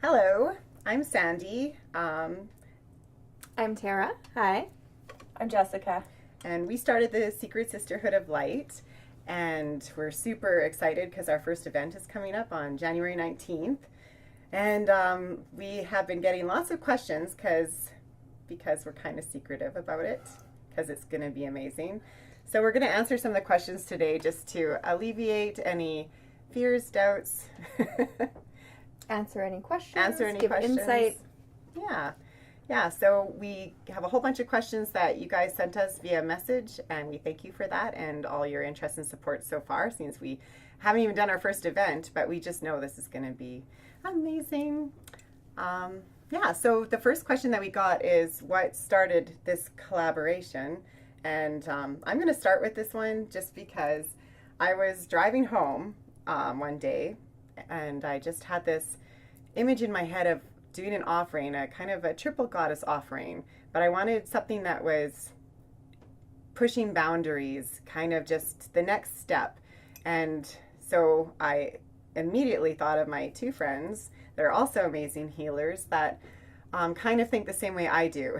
Hello, I'm Sandy, I'm Tara. Hi. I'm Jessica. and we started the Secret Sisterhood of Light, and we're super excited because our first event is coming up on January 19th, and we have been getting lots of questions because we're kind of secretive about it, because it's going to be amazing. So we're going to answer some of the questions today just to alleviate any fears, doubts. Answer any questions. Give questions. Insight. Yeah. So we have a whole bunch of questions that you guys sent us via message, and we thank you for that and all your interest and support so far, since we haven't even done our first event, but we just know this is going to be amazing. So the first question that we got is what started this collaboration, and I'm going to start with this one just because I was driving home one day, and I just had this image in my head of doing an offering, a kind of a triple goddess offering, but I wanted something that was pushing boundaries, kind of just the next step. And so I immediately thought of my two friends. They're also amazing healers that kind of think the same way I do.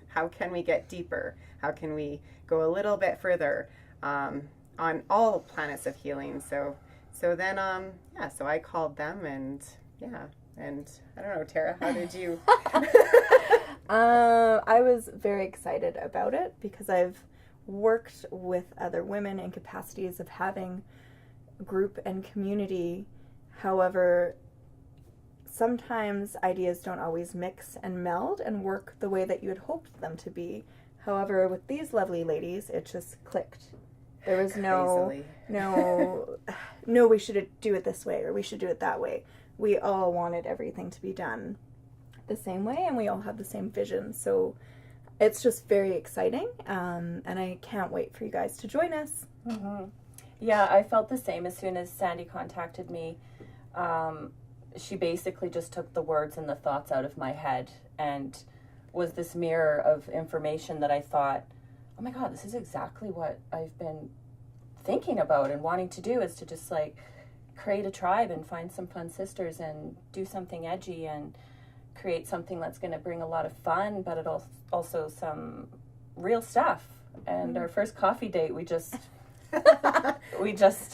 How can we get deeper? How can we go a little bit further on all planets of healing? So then I called them, and I don't know, Tara, how did you? I was very excited about it because I've worked with other women in capacities of having group and community. However, sometimes ideas don't always mix and meld and work the way that you had hoped them to be. However, with these lovely ladies, it just clicked. There was no, we should do it this way or we should do it that way. We all wanted everything to be done the same way, and we all have the same vision. So it's just very exciting, and I can't wait for you guys to join us. Mm-hmm. Yeah, I felt the same as soon as Sandy contacted me. She basically just took the words and the thoughts out of my head and was this mirror of information that I thought, oh my God, this is exactly what I've been thinking about and wanting to do, is to just like create a tribe and find some fun sisters and do something edgy and create something that's going to bring a lot of fun, but it also some real stuff. And our first coffee date, we just That's I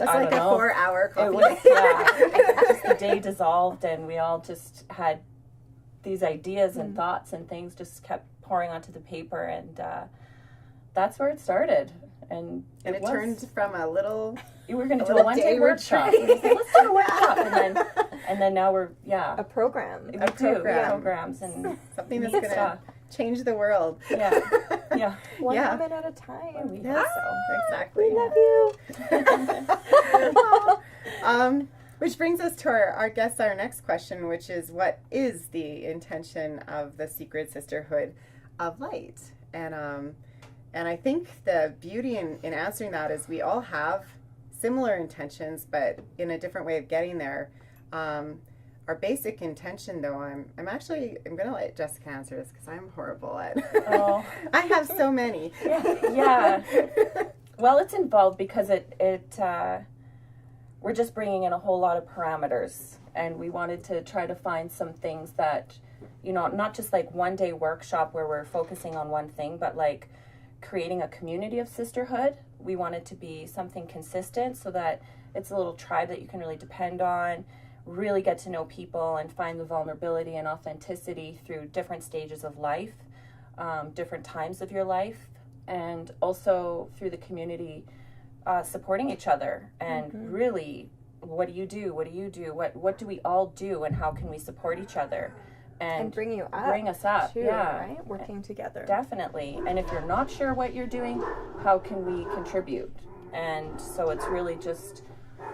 like don't a know. 4-hour coffee. It was, just the day dissolved, and we all just had these ideas and thoughts, and things just kept pouring onto the paper, and that's where it started. And it turned from a little. You were going to do a one-day workshop. We said, let's do a workshop, and then now we're a program. We do programs and something that's going to change the world. Yeah. One woman at a time. Yes, exactly. We love you. Which brings us to our next question, which is, what is the intention of the Secret Sisterhood of Light? And I think the beauty in answering that is we all have similar intentions, but in a different way of getting there. Our basic intention, though, I'm going to let Jessica answer this because I'm horrible at. Oh. I have so many. Yeah. Well, it's involved because we're just bringing in a whole lot of parameters, and we wanted to try to find some things that, not just like one day workshop where we're focusing on one thing, but like creating a community of sisterhood. We want it to be something consistent so that it's a little tribe that you can really depend on, really get to know people and find the vulnerability and authenticity through different stages of life, different times of your life, and also through the community supporting each other and really, what do you do? What do we all do, and how can we support each other? And bring us up, too, right? Working together. Definitely. And if you're not sure what you're doing, how can we contribute? And so it's really just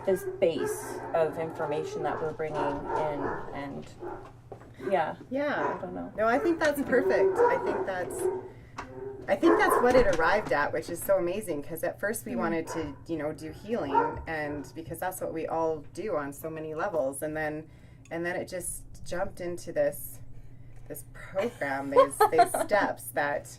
this base of information that we're bringing in, and I don't know. No, I think that's perfect. I think that's what it arrived at, which is so amazing, because at first we wanted to, do healing, and because that's what we all do on so many levels, and then it just jumped into this program, these steps that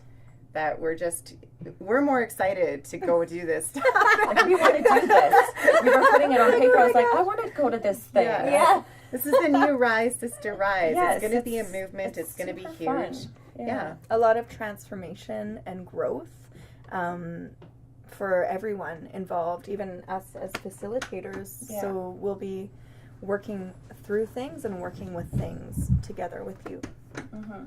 we're more excited to go do this stuff. Like, we want to do this. We were putting it on paper. I was like, I want to go to this thing. Yeah. This is the new Rise, Sister Rise. Yes, it's going to be a movement. It's going to be super fun. huge. Yeah. A lot of transformation and growth for everyone involved, even us as facilitators. Yeah. So we'll be working through things and working with things together with you. Mm-hmm.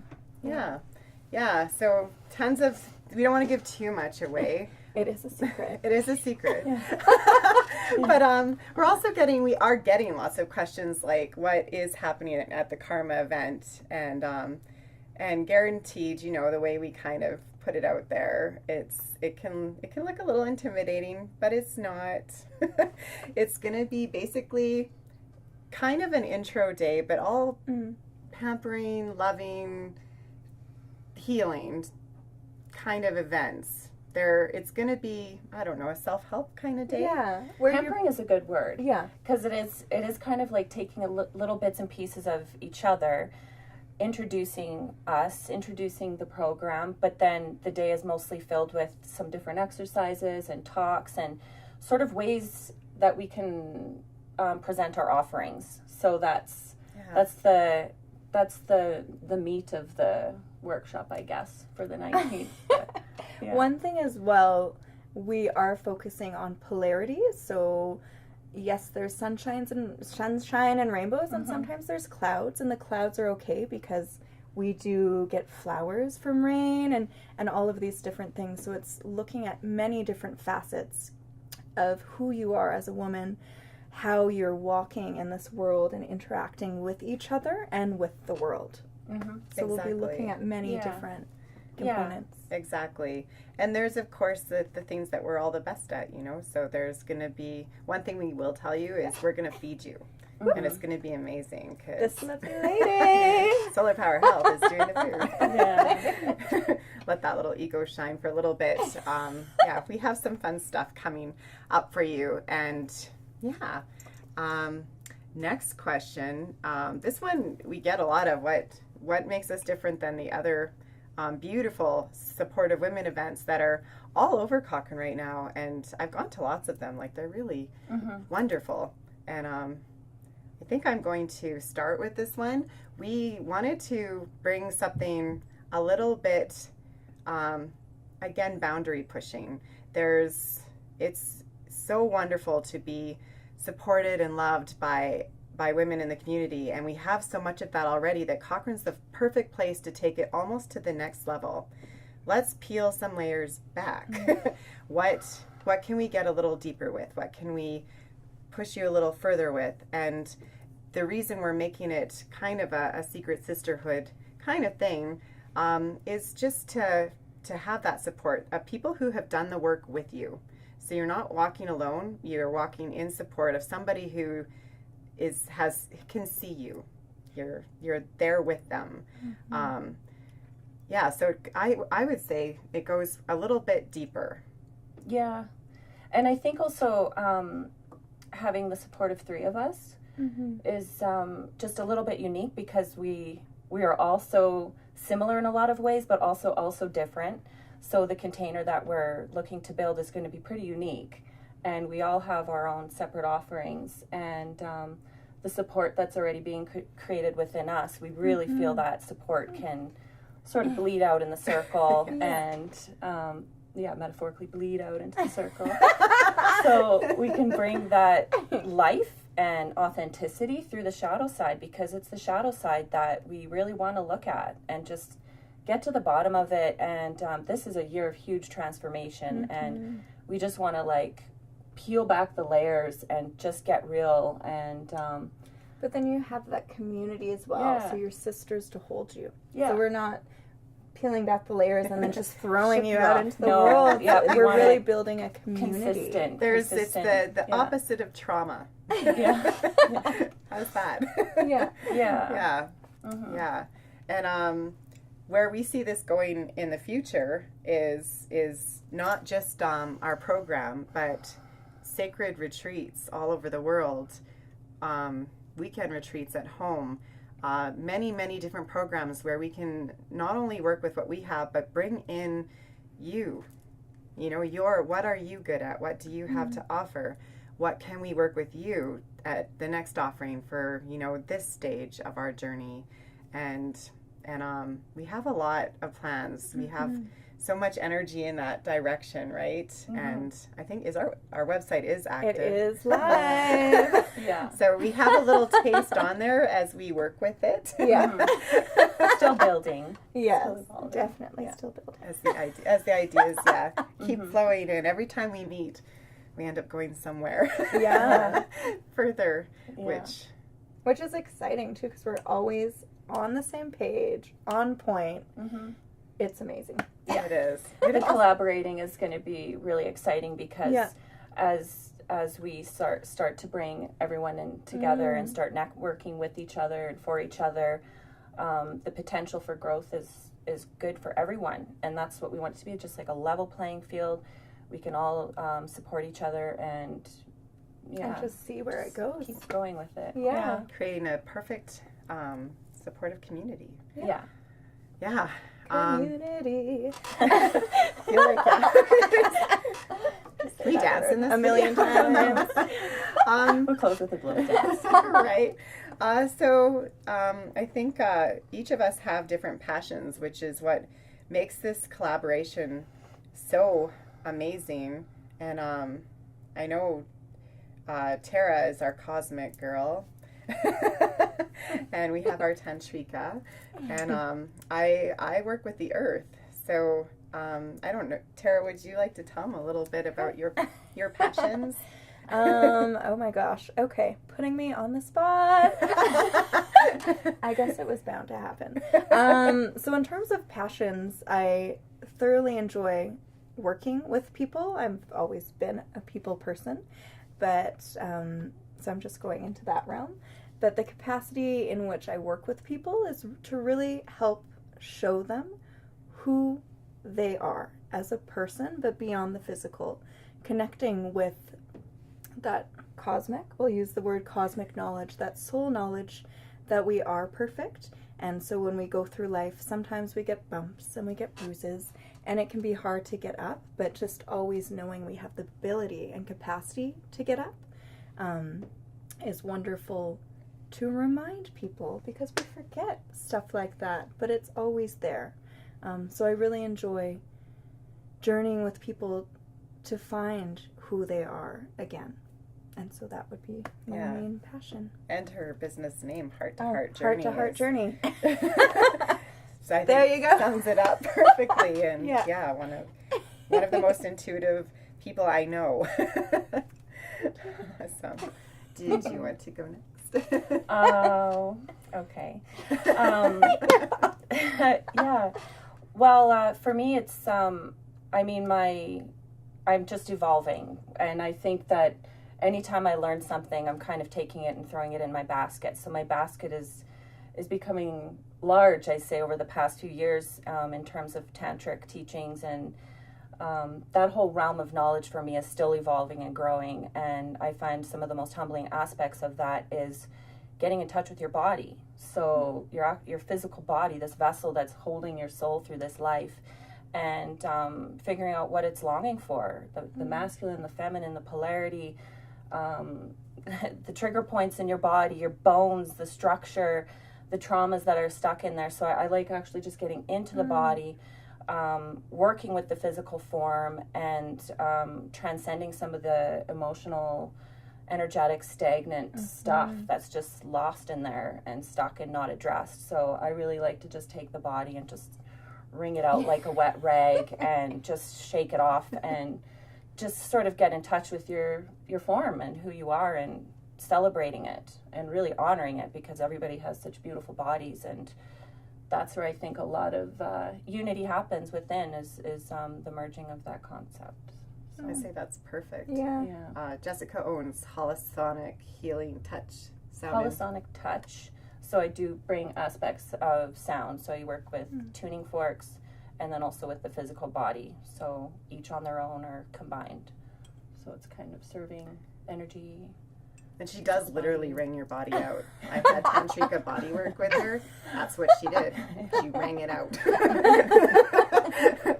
Yeah. So tons of, we don't want to give too much away. It is a secret. It is a secret. Yeah. But we are getting lots of questions like what is happening at the Karma event, and guaranteed, the way we kind of put it out there, it can look a little intimidating, but it's not. It's going to be basically kind of an intro day, but all pampering, loving, healing kind of events. It's going to be, I don't know, a self-help kind of day. Yeah. Pampering is a good word. Yeah. Because it is kind of like taking little bits and pieces of each other, introducing the program, but then the day is mostly filled with some different exercises and talks and sort of ways that we can present our offerings. So that's the meat of the workshop, I guess, for the 19th. But, yeah. One thing as well, we are focusing on polarity. So yes, there's sunshine and rainbows, and sometimes there's clouds, and the clouds are okay because we do get flowers from rain and all of these different things. So it's looking at many different facets of who you are as a woman, how you're walking in this world and interacting with each other and with the world. Mm-hmm. So we'll be looking at many different components. Yeah, exactly. And there's, of course, the things that we're all the best at, So there's going to be, one thing we will tell you is we're going to feed you. Mm-hmm. And it's going to be amazing. This lovely lady. Solar Power Health is doing the food. Yeah. Let that little ego shine for a little bit. We have some fun stuff coming up for you. And next question. This one we get a lot of. What makes us different than the other beautiful supportive women events that are all over Cochrane right now? And I've gone to lots of them. Like, they're really wonderful. And I think I'm going to start with this one. We wanted to bring something a little bit, again, boundary pushing. It's so wonderful to be supported and loved by women in the community, and we have so much of that already that Cochrane's the perfect place to take it almost to the next level. Let's peel some layers back. What can we get a little deeper with? What can we push you a little further with? And the reason we're making it kind of a secret sisterhood kind of thing is just to have that support of people who have done the work with you. So you're not walking alone, you're walking in support of somebody who can see you. You're there with them. So I would say it goes a little bit deeper. Yeah. And I think also having the support of three of us is just a little bit unique because we are all so similar in a lot of ways, but also different. So the container that we're looking to build is going to be pretty unique. And we all have our own separate offerings, and the support that's already being created within us, we really feel that support can sort of bleed out in the circle and, metaphorically bleed out into the circle. So we can bring that life and authenticity through the shadow side, because it's the shadow side that we really want to look at and just get to the bottom of it. And this is a year of huge transformation, and we just want to peel back the layers and just get real. And but then you have that community as well, so your sisters to hold you. So we're not peeling back the layers and then just throwing you out into the world. We're really building a community. It's the opposite of trauma. How's that? Yeah. And where we see this going in the future is not just our program, but sacred retreats all over the world, weekend retreats at home, many different programs where we can not only work with what we have, but bring in you. What are you good at? What do you have to offer? what can we work with you at the next offering for, you know, this stage of our journey. And we have a lot of plans. We have so much energy in that direction, right? And I think our website is active. It is live. Yeah. So we have a little taste on there as we work with it. Yeah. Still building. Yes, Still evolving. definitely Yeah. still building. As the ideas, keep flowing in. Every time we meet, we end up going somewhere. Yeah. Further, Yeah. Which is exciting too, because we're always on the same page, on point. It's amazing. Yeah, it is. The collaborating is going to be really exciting because Yeah. as we start to bring everyone in together and start networking with each other and for each other, the potential for growth is good for everyone, and that's what we want it to be, just like a level playing field. We can all support each other and And just see where it goes. keep going with it. Yeah. Creating a perfect supportive community. Yeah. Yeah. Community. I feel like, we dance in this a million times. We'll close with a blow dance. Right. So I think each of us have different passions, which is what makes this collaboration so amazing. And I know Tara is our cosmic girl. And we have our Tantrika. And I work with the earth. So I don't know. Tara, would you like to tell them a little bit about your passions? Oh my gosh. Okay. Putting me on the spot. I guess it was bound to happen. So in terms of passions, I thoroughly enjoy working with people. I've always been a people person, but so I'm just going into that realm. But the capacity in which I work with people is to really help show them who they are as a person, but beyond the physical, connecting with that cosmic, we'll use the word cosmic knowledge, that soul knowledge that we are perfect. And so when we go through life, sometimes we get bumps and we get bruises, and it can be hard to get up, but just always knowing we have the ability and capacity to get up is wonderful to remind people, because we forget stuff like that, but it's always there. So I really enjoy journeying with people to find who they are again. And so that would be my main passion. And her business name, Heart to Heart Journey. Heart to Heart Journey. So I think There you go. sums it up perfectly. And one of the most intuitive people I know. So, did you want to go next? Oh, okay. Yeah. Well, for me, it's I'm just evolving, and I think that anytime I learn something, I'm kind of taking it and throwing it in my basket. So my basket is becoming large, I say, over the past few years in terms of tantric teachings, and that whole realm of knowledge for me is still evolving and growing. And I find some of the most humbling aspects of that is getting in touch with your body. So your physical body, this vessel that's holding your soul through this life, and figuring out what it's longing for, the masculine, the feminine, the polarity, the trigger points in your body, your bones, the structure, the traumas that are stuck in there. So I like actually just getting into the body, working with the physical form, and transcending some of the emotional, energetic, stagnant stuff that's just lost in there and stuck and not addressed. So I really like to just take the body and just wring it out like a wet rag and just shake it off and just sort of get in touch with your form and who you are, and celebrating it and really honoring it, because everybody has such beautiful bodies. And that's where I think a lot of unity happens within is the merging of that concept. So, I say that's perfect. Yeah. Jessica owns Holosonic Healing Touch Sound. Holosonic Touch. So I do bring aspects of sound. So I work with tuning forks, and then also with the physical body. So each on their own or combined. So it's kind of serving energy. And she does literally wring your body out. I've had Tantrika body work with her. That's what she did. She wring it out.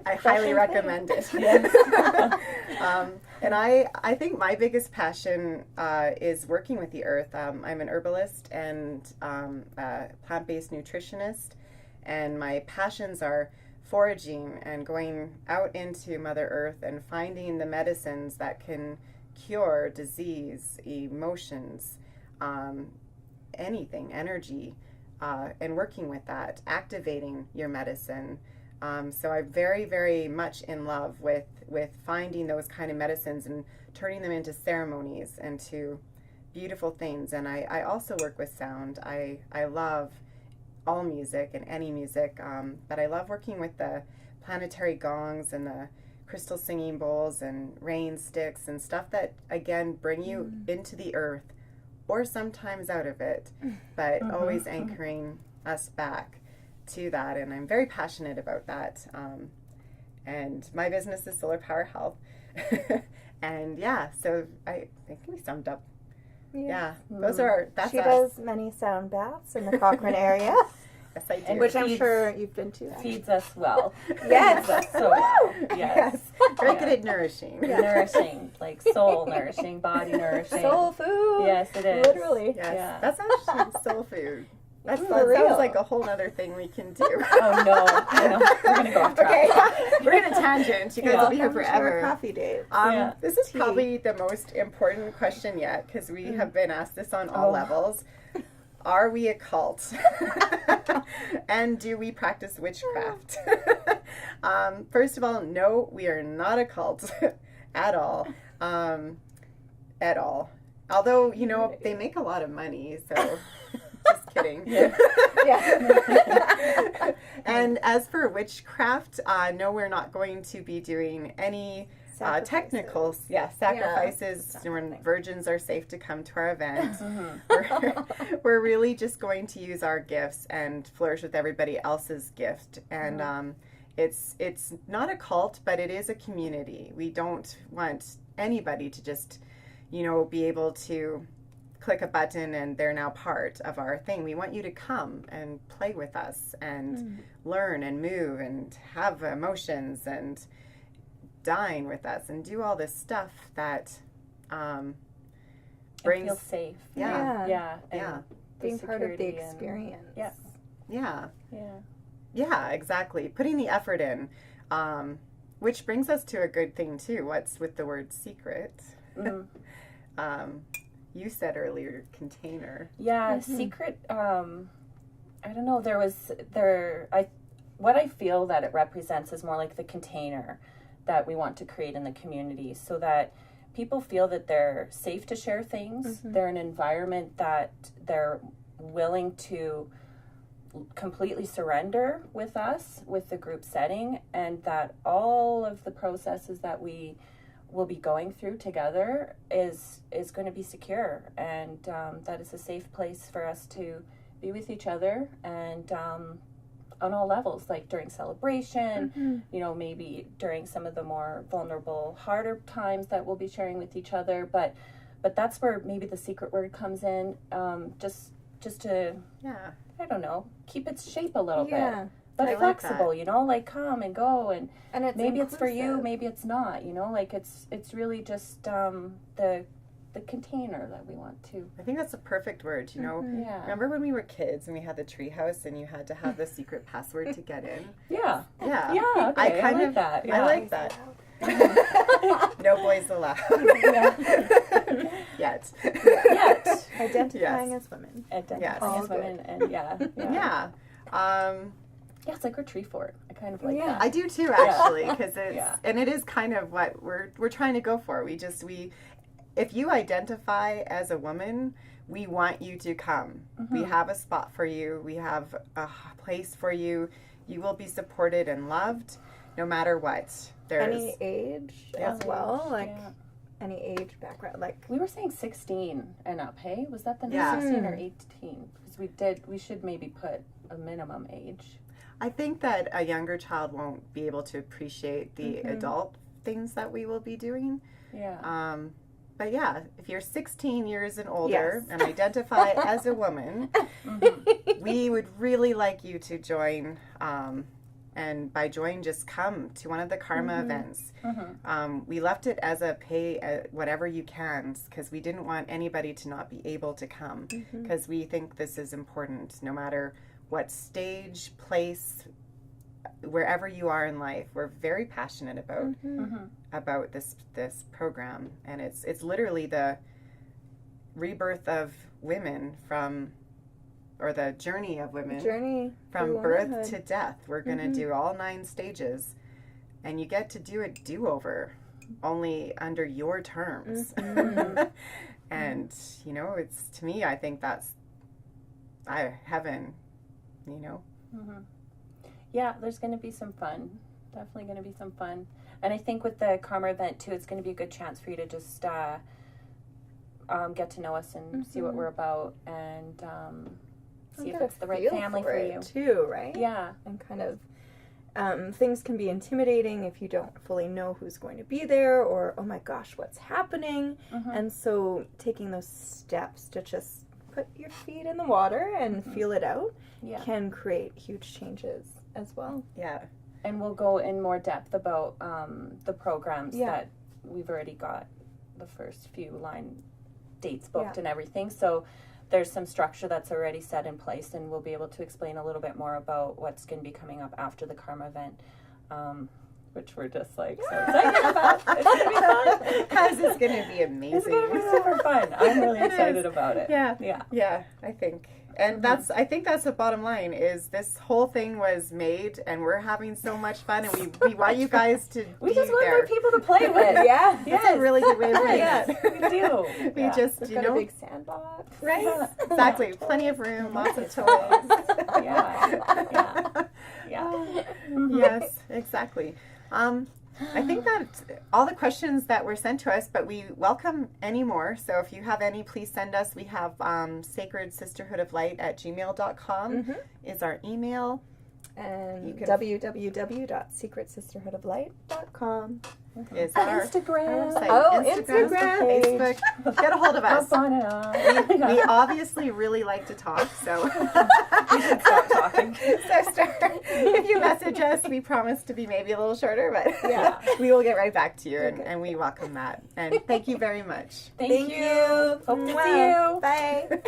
I highly recommend it. Yes. And I think my biggest passion is working with the earth. I'm an herbalist and a plant-based nutritionist, and my passions are foraging and going out into Mother Earth and finding the medicines that can cure disease, emotions, anything, energy, and working with that, activating your medicine. So I'm very, very much in love with finding those kind of medicines and turning them into ceremonies and to beautiful things. And I also work with sound. I love all music and any music, but I love working with the planetary gongs and the crystal singing bowls and rain sticks and stuff that, again, bring you into the earth or sometimes out of it, but always anchoring us back to that. And I'm very passionate about that. And my business is Solar Power Health. And yeah, so I think we summed up. Yeah, that's she us. does many sound baths in the Cochrane area. Yes, I do. And Which I'm sure you've been to. Feeds us well. Yes. Feeds us so well. Yes. Very good at nourishing. Nourishing, like soul nourishing, body nourishing. Soul food. Yes, it is. Literally. Yes, Yeah. that's actually soul food. That For sounds real. like a whole other thing we can do. Oh no, we're gonna go off track. Okay, we're in a tangent. You guys will be here Welcome to our forever. coffee date. Yeah. This is probably the most important question yet, because we have been asked this on all levels. Are we a cult? And do we practice witchcraft? First of all, no, we are not a cult at all. At all. Although, you know, they make a lot of money, so just kidding. Yeah. And as for witchcraft, no, we're not going to be doing any technical sacrifices when virgins are safe to come to our event. We're really just going to use our gifts and flourish with everybody else's gift. And it's not a cult, but it is a community. We don't want anybody to just, you know, be able to click a button and they're now part of our thing. We want you to come and play with us and learn and move and have emotions and dine with us and do all this stuff that brings feel safe. Yeah. And Being part of the security and- experience. Yeah, exactly. Putting the effort in, which brings us to a good thing too. What's with the word secret? You said earlier container. Yeah, secret. I don't know. What I feel that it represents is more like the container that we want to create in the community, so that people feel that they're safe to share things. They're an environment that they're willing to completely surrender with us, with the group setting, and that all of the processes that we will be going through together is going to be secure, and that is a safe place for us to be with each other, and on all levels, like during celebration, you know, maybe during some of the more vulnerable, harder times that we'll be sharing with each other, but that's where maybe the secret word comes in, just to I don't know, keep its shape a little bit. But I flexible, like you know, like come and go, and it's maybe it's for you, inclusive. maybe it's not, you know, like it's really just the container that we want to. I think that's a perfect word, you know. Yeah. Remember when we were kids and we had the treehouse and you had to have the secret password to get in? Yeah. Yeah. Yeah. Okay. I like that. I Yeah. like that. No boys allowed. Yet. Yet. Identifying as women. Identifying as women, and yeah. Yeah. Yeah, it's like our tree fort. I kind of like Yeah. that. I do too, actually, because it's Yeah. and it is kind of what we're trying to go for. If you identify as a woman, we want you to come. We have a spot for you. We have a place for you. You will be supported and loved, no matter what. Any age as well, like Yeah. any age background, like We were saying 16 and up, hey? Was that the new Yeah. 16 or 18? Because we should maybe put a minimum age. I think that a younger child won't be able to appreciate the adult things that we will be doing. Yeah. But yeah, if you're 16 years and older Yes. and identify as a woman, we would really like you to join And by join, just come to one of the Karma events. We left it as a pay whatever you can, because we didn't want anybody to not be able to come, because we think this is important no matter what stage, place, wherever you are in life. We're very passionate about this program, and it's literally the rebirth of women or the journey of women from birth to death. We're going to do all 9 stages, and you get to do a do-over, only under your terms. And, you know, it's, to me, I think that's heaven, you know. Yeah, there's going to be some fun. Definitely going to be some fun. And I think with the Karma event, too, it's going to be a good chance for you to just get to know us and see what we're about, and see if it's the right family for you too, right? Yeah. And kind of things can be intimidating if you don't fully know who's going to be there, or oh my gosh, what's happening. And so taking those steps to just put your feet in the water and feel it out can create huge changes as well. Yeah. And we'll go in more depth about the programs that we've already got the first few line dates booked and everything. So there's some structure that's already set in place, and we'll be able to explain a little bit more about what's going to be coming up after the Karma event, which we're just like so excited about. It's going to be fun. Guys, it's going to be amazing. It's going to be super fun. I'm really excited about it. Yeah, I think. And I think that's the bottom line, is this whole thing was made, and we're having so much fun, and we want you guys to we be just want there. more people to play with. That's a really good way of putting it. We do. We just, We've you got know. a big sandbox. Right? Exactly. Plenty of room, lots of toys. Yes, exactly. I think that all the questions that were sent to us, but we welcome any more. So if you have any, please send us. We have sacredsisterhoodoflight@gmail.com is our email. And www.secretsisterhoodoflight.com is our Instagram. Instagram, Facebook. Get a hold of us. Hop on it on. We obviously really like to talk, so We should stop talking. if you message us, we promise to be maybe a little shorter, but we will get right back to you, and we welcome that. And thank you very much. Thank you. Hope to see you. Bye.